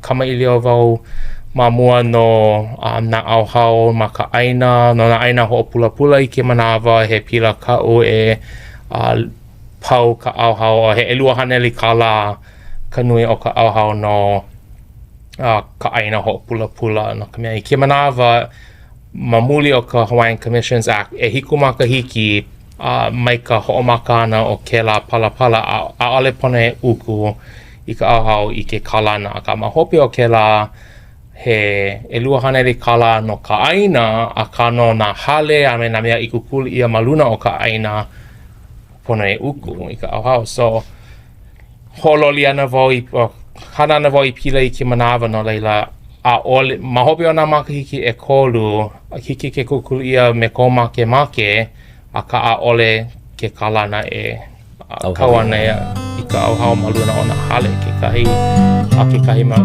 kamaʻilio wau ma mua no na ʻauhau ma ka ʻaina, no na ʻaina hoʻopulapula I ke manawa he pila kaʻu pau ka ʻauhau o he ʻelua haneli kālā ka nui o ka ʻauhau no ka ʻaina hoʻopulapula no ka mea I ke manawa ma muli o ka Hawaiian Commissions Act hiku makahiki mai ka hoʻomakana o kēlā palapala ʻaʻole pono e uku I ka ʻauhau I ke kalana a ka mahope o kēlā he ʻelua haneli kālā no ka ʻaina a ka no nā hale a me nā mea I kukuli ia ma luna o ka ʻaina pono e uku I ka ʻauhau so hololi ana wau hana ana wau I pila I ke manawa no leila ʻaʻole mahope o nā makahiki e kolu hiki ke kukuli ia me ko Mamakemake a ka ʻaʻole ke kalana kau ana I ka ʻauhau ma luna o nā hale kekahi a kekahi ma